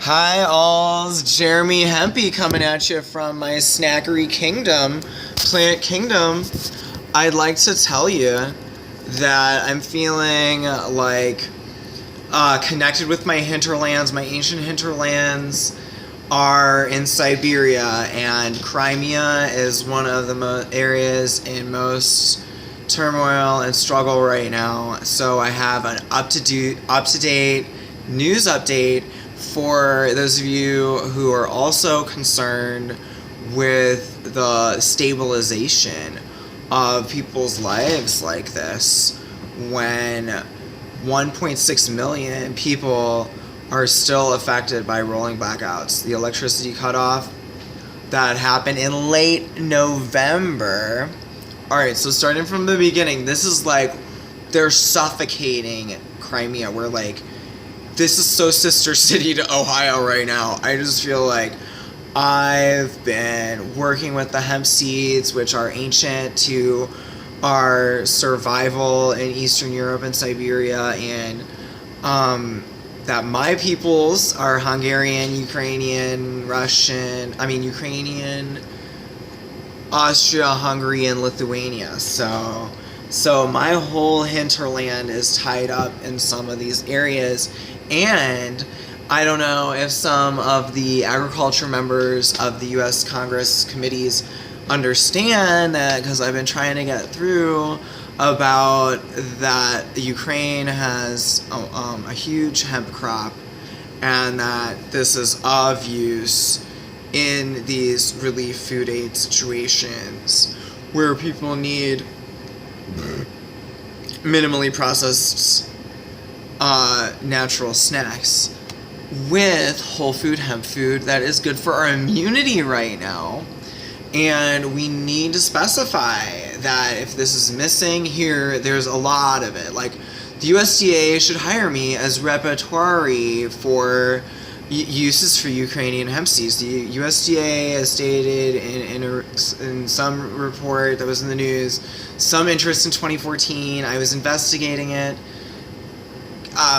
Hi alls, Jeremy Hempy coming at you from my snackery kingdom, Plant Kingdom. I'd like to tell you that I'm feeling like connected with my hinterlands. My ancient hinterlands are in Siberia, and Crimea is one of the areas in most turmoil and struggle right now. So I have an up-to-date news update for those of you who are also concerned with the stabilization of people's lives like this, when 1.6 million people are still affected by rolling blackouts. The electricity cutoff that happened in late November. Alright, so starting from the beginning, this is like, they're suffocating Crimea. We're like, this is so sister city to Ohio right now. I just feel like I've been working with the hemp seeds, which are ancient to our survival in Eastern Europe and Siberia, and that my peoples are Hungarian, Ukrainian, Austria, Hungary, and Lithuania. So my whole hinterland is tied up in some of these areas, and I don't know if some of the agriculture members of the U.S. Congress committees understand that, because I've been trying to get through about that Ukraine has a huge hemp crop, and that this is of use in these relief food aid situations where people need minimally processed natural snacks with whole food hemp food that is good for our immunity right now. And we need to specify that if this is missing here, there's a lot of it. Like, the USDA should hire me as repertory for uses for Ukrainian hemp seeds. The USDA has stated in some report that was in the news some interest in 2014. I was investigating it.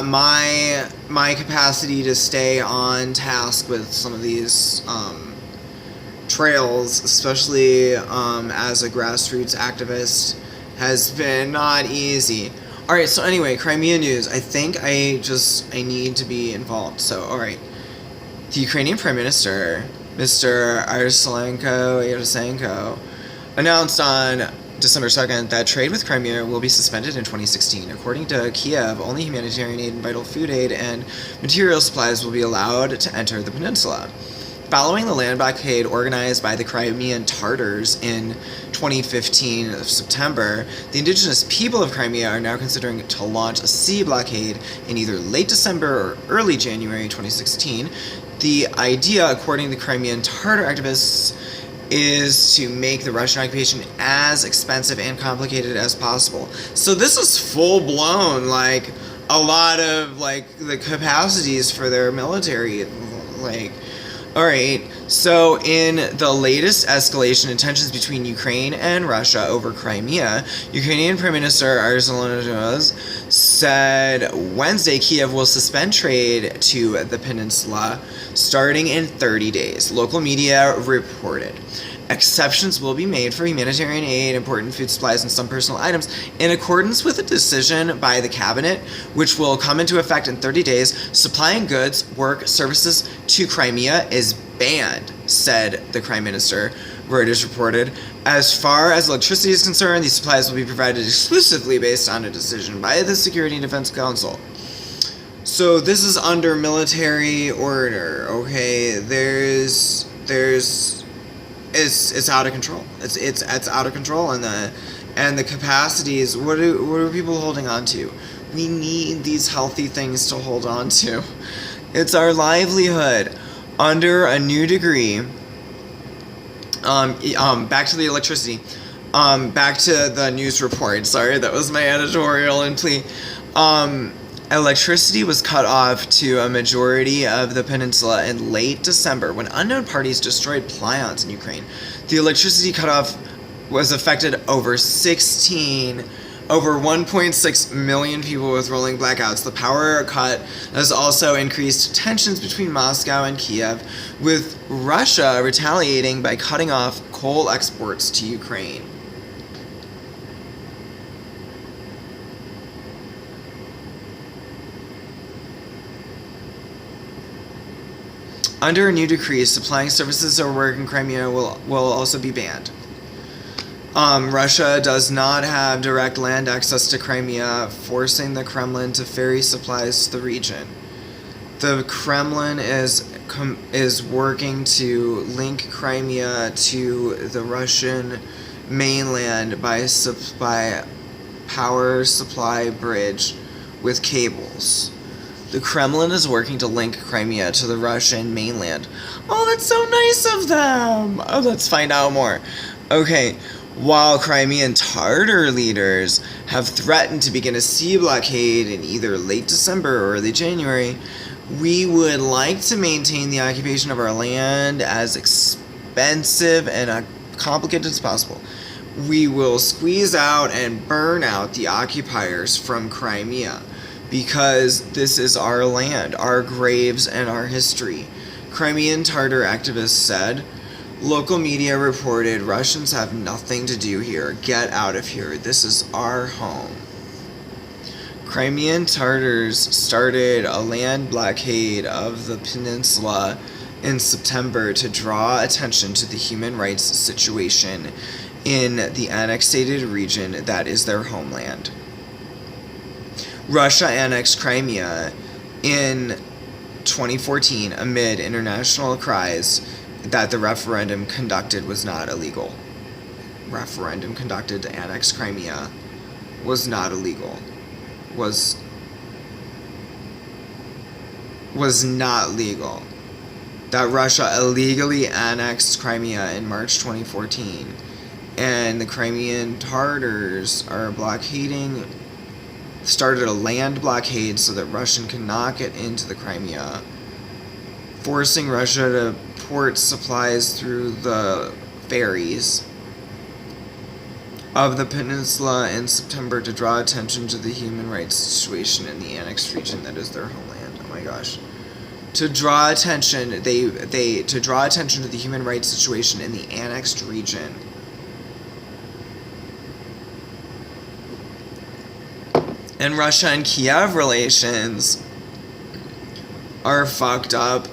My capacity to stay on task with some of these trails, especially as a grassroots activist, has been not easy. Alright, so anyway, Crimea news. I think I need to be involved. So, alright. The Ukrainian Prime Minister, Mr. Yarosenko, announced on December 2nd that trade with Crimea will be suspended in 2016. According to Kiev, only humanitarian aid and vital food aid and material supplies will be allowed to enter the peninsula. Following the land blockade organized by the Crimean Tatars in 2015 of September, the indigenous people of Crimea are now considering to launch a sea blockade in either late December or early January 2016. The idea, according to the Crimean Tatar activists, is to make the Russian occupation as expensive and complicated as possible. So this is full-blown, like, a lot of, like, the capacities for their military, like... Alright, so in the latest escalation in tensions between Ukraine and Russia over Crimea, Ukrainian Prime Minister Hinterlands said Wednesday Kiev will suspend trade to the peninsula starting in 30 days. Local media reported. Exceptions will be made for humanitarian aid, important food supplies, and some personal items in accordance with a decision by the cabinet, which will come into effect in 30 days. Supplying goods, work, services to Crimea is banned, said the Prime Minister, Reuters reported. As far as electricity is concerned, these supplies will be provided exclusively based on a decision by the Security and Defense Council. So this is under military order, okay? It's out of control. It's out of control, and the capacities. What are people holding on to? We need these healthy things to hold on to. It's our livelihood. Under a new decree. Back to the electricity. Back to the news report. Sorry, that was my editorial and plea. Electricity was cut off to a majority of the peninsula in late December when unknown parties destroyed plants in Ukraine. The electricity cutoff was affected over 16 over 1.6 million people with rolling blackouts. The power cut has also increased tensions between Moscow and Kiev, with Russia retaliating by cutting off coal exports to Ukraine. Under a new decree, supplying services or work in Crimea will also be banned. Russia does not have direct land access to Crimea, forcing the Kremlin to ferry supplies to the region. The Kremlin is working to link Crimea to the Russian mainland by power supply bridge with cables. The Kremlin is working to link Crimea to the Russian mainland. Oh, that's so nice of them! Oh, let's find out more. Okay, while Crimean Tatar leaders have threatened to begin a sea blockade in either late December or early January, we would like to maintain the occupation of our land as expensive and complicated as possible. We will squeeze out and burn out the occupiers from Crimea, because this is our land, our graves, and our history. Crimean Tatar activists said. Local media reported, Russians have nothing to do here. Get out of here. This is our home. Crimean Tatars started a land blockade of the peninsula in September to draw attention to the human rights situation in the annexed region that is their homeland. Russia annexed Crimea in 2014 amid international cries that the referendum conducted was not illegal. Referendum conducted to annex Crimea was not illegal. Was not legal. That Russia illegally annexed Crimea in March 2014, and the Crimean Tatars are started a land blockade so that Russia cannot get into the Crimea, forcing Russia to port supplies through the ferries of the peninsula in September to draw attention to the human rights situation in the annexed region that is their homeland. Oh my gosh. To draw attention, to draw attention to the human rights situation in the annexed region. And Russia and Kiev relations are fucked up.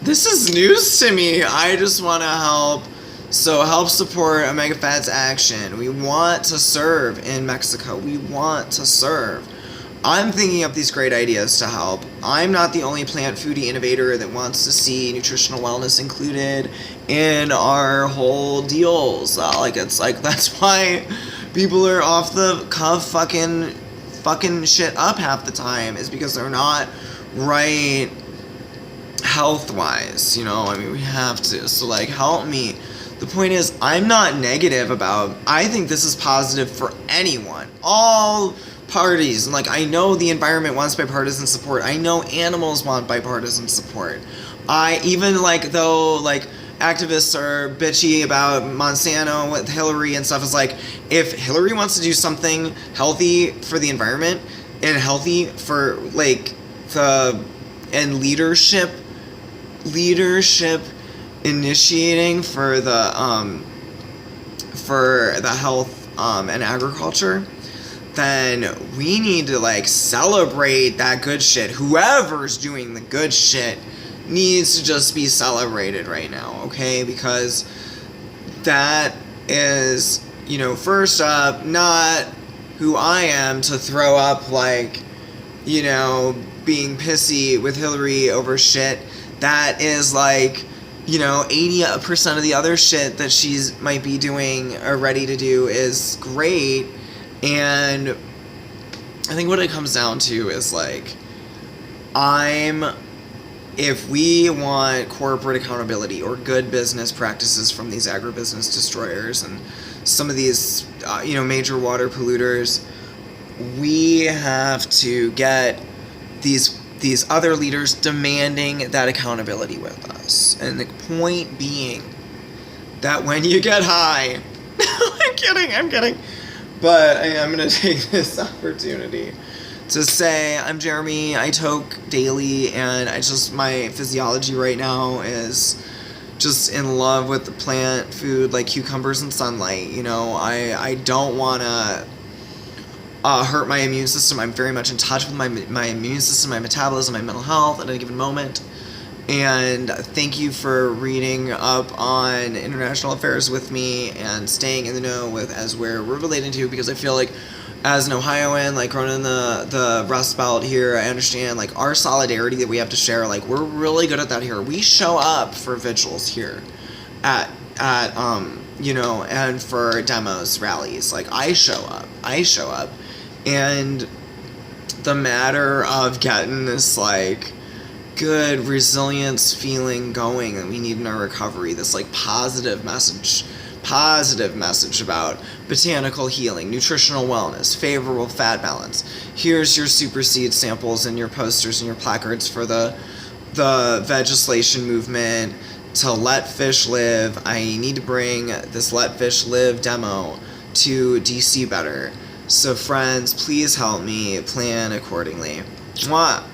This is news to me. I just want to help. So help support Omega Fat's action. We want to serve in Mexico. We want to serve. I'm thinking up these great ideas to help. I'm not the only plant foodie innovator that wants to see nutritional wellness included in our whole deals. That's why people are off the cuff fucking shit up half the time, is because they're not right health-wise, we have to. So, help me. The point is, I'm not negative about, I think this is positive for anyone. All parties. And, I know the environment wants bipartisan support. I know animals want bipartisan support. Activists are bitchy about Monsanto with Hillary and stuff, is if Hillary wants to do something healthy for the environment and healthy for leadership initiating for the health and agriculture, then we need to celebrate that good shit. Whoever's doing the good shit needs to just be celebrated right now, okay? Because that is, first up, not who I am to throw up being pissy with Hillary over shit. That is 80% of the other shit that she's might be doing or ready to do is great. And I think what it comes down to is if we want corporate accountability or good business practices from these agribusiness destroyers and some of these, major water polluters, we have to get these other leaders demanding that accountability with us. And the point being that when you get high, I'm kidding. But I'm going to take this opportunity to say I'm Jeremy. I toke daily, and my physiology right now is just in love with the plant food, like cucumbers and sunlight. You know, I don't want to hurt my immune system. I'm very much in touch with my immune system, my metabolism, my mental health at any given moment. And thank you for reading up on international affairs with me and staying in the know with as where we're relating to, because I feel like as an Ohioan, like growing in the Rust Belt here, I understand like our solidarity that we have to share. Like we're really good at that here. We show up for vigils here at you know, and for demos, rallies. Like I show up, and the matter of getting this like good resilience feeling going that we need in our recovery, this like positive message about botanical healing, nutritional wellness, favorable fat balance. Here's your super seed samples and your posters and your placards for the legislation movement to let fish live. I need to bring this Let Fish Live demo to DC better. So friends, please help me plan accordingly. Mwah!